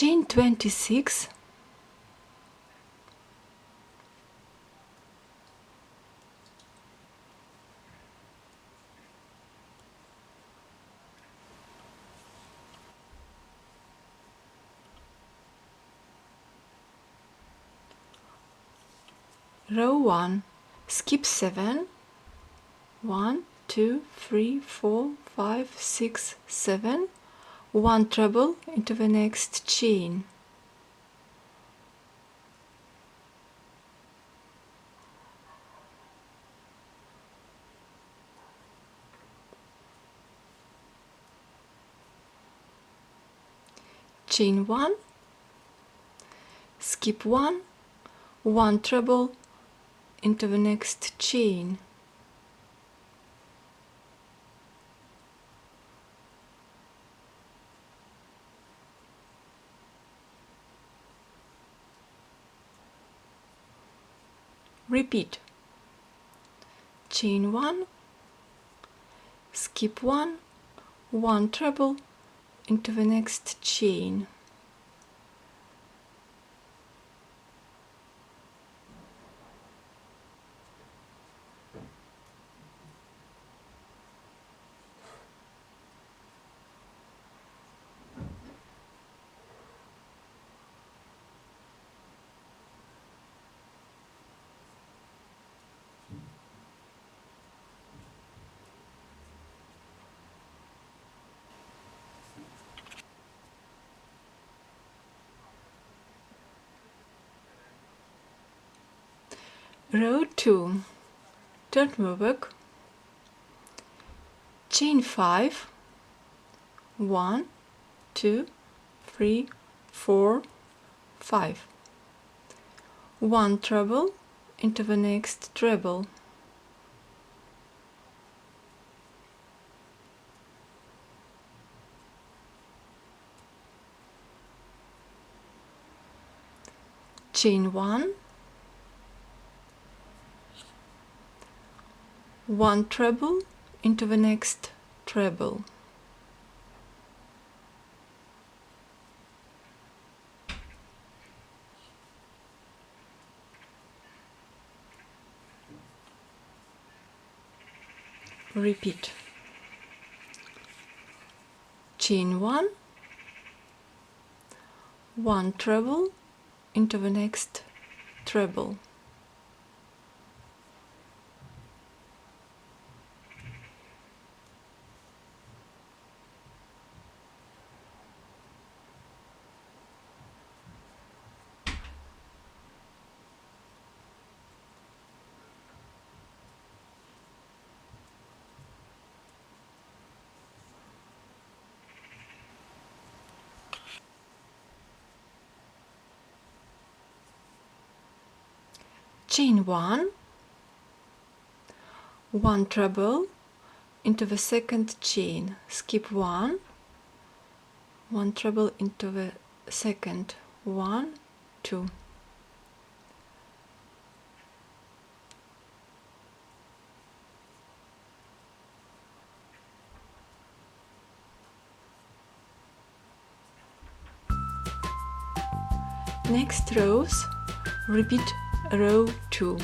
chain 26, row 1, skip 7, 1, 2, 3, 4, 5, 6, 7, 1 treble into the next chain, chain 1, skip 1, 1 treble into the next chain, repeat, chain 1, skip 1, 1 treble into the next chain, row 2, turn the work, chain 5, 1, 2, 3, 4, 5, 1 treble into the next treble, chain 1, 1 treble into the next treble, repeat, chain 1, 1 treble into the next treble, chain 1, 1 treble into the second chain, skip 1, 1 treble into the second, 1, 2, next rows, repeat row 2.